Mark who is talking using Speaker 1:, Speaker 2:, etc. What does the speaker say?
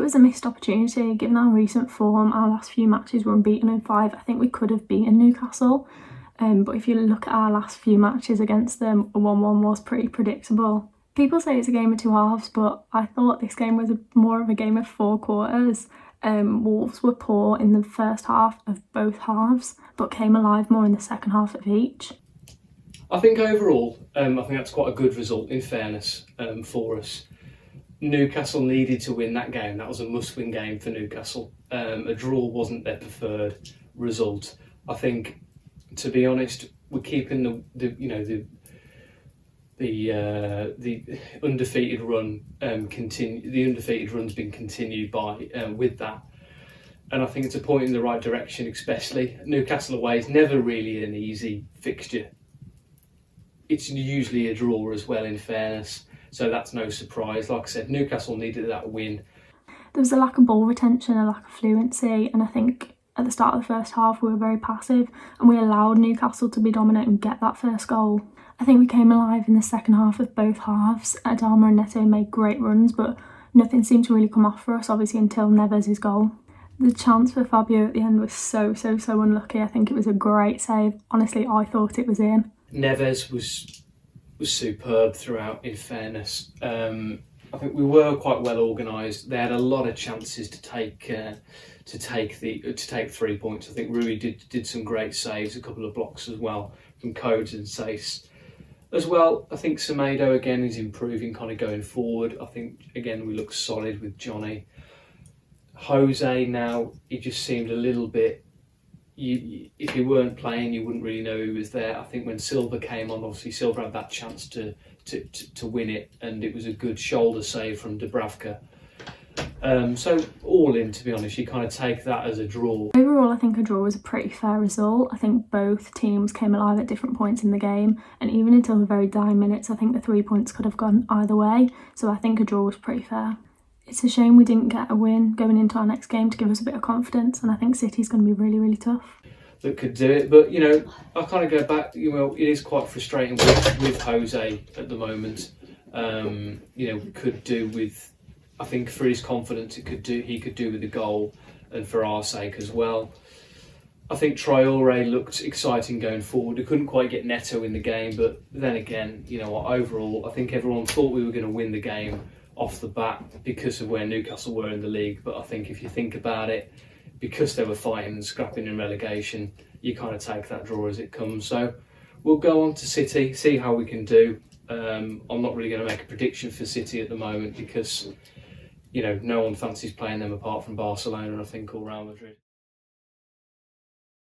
Speaker 1: was a missed opportunity. Given our recent form, our last few matches were unbeaten in 5. I think we could have beaten Newcastle. But if you look at our last few matches against them, a 1-1 was pretty predictable. People say it's a game of two halves, but I thought this game was more of a game of 4 quarters. Wolves were poor in the first half of both halves, but came alive more in the second half of each.
Speaker 2: I think overall, I think that's quite a good result, in fairness, for us. Newcastle needed to win that game. That was a must-win game for Newcastle. A draw wasn't their preferred result. I think, to be honest, we're keeping the undefeated run continue. The undefeated run's been continued by with that, and I think it's a point in the right direction. Especially Newcastle away is never really an easy fixture. It's usually a draw as well, in fairness, so that's no surprise. Like I said, Newcastle needed that win.
Speaker 1: There was a lack of ball retention, a lack of fluency, and I think at the start of the first half we were very passive and we allowed Newcastle to be dominant and get that first goal. I think we came alive in the second half of both halves. Adama and Neto made great runs, but nothing seemed to really come off for us, obviously, until Neves' goal. The chance for Fabio at the end was so unlucky. I think it was a great save. Honestly, I thought it was in.
Speaker 2: Neves was superb throughout, in fairness. I think we were quite well organised. They had a lot of chances to take 3 points. I think Rui did some great saves, a couple of blocks as well from Codes and Sace. As well, I think Semedo again is improving kind of going forward. I think again we look solid with Johnny. Jose now, he just seemed a little bit, if he weren't playing you wouldn't really know he was there. I think when Silva came on, obviously Silva had that chance to win it, and it was a good shoulder save from Dubravka. So all in, to be honest, you kind of take that as a draw.
Speaker 1: Overall, I think a draw was a pretty fair result. I think both teams came alive at different points in the game, and even until the very dying minutes, I think the 3 points could have gone either way. So I think a draw was pretty fair. It's a shame we didn't get a win going into our next game to give us a bit of confidence, and I think City's going to be really tough.
Speaker 2: That could do it, but I kind of go back. It is quite frustrating with Jose at the moment. We could do with, I think for his confidence, he could do with the goal, and for our sake as well. I think Traore looked exciting going forward. We couldn't quite get Neto in the game, but then again, overall, I think everyone thought we were going to win the game off the bat because of where Newcastle were in the league. But I think if you think about it, because they were fighting and scrapping in relegation, you kind of take that draw as it comes. So we'll go on to City, see how we can do. I'm not really going to make a prediction for City at the moment because no one fancies playing them apart from Barcelona, I think, or Real Madrid.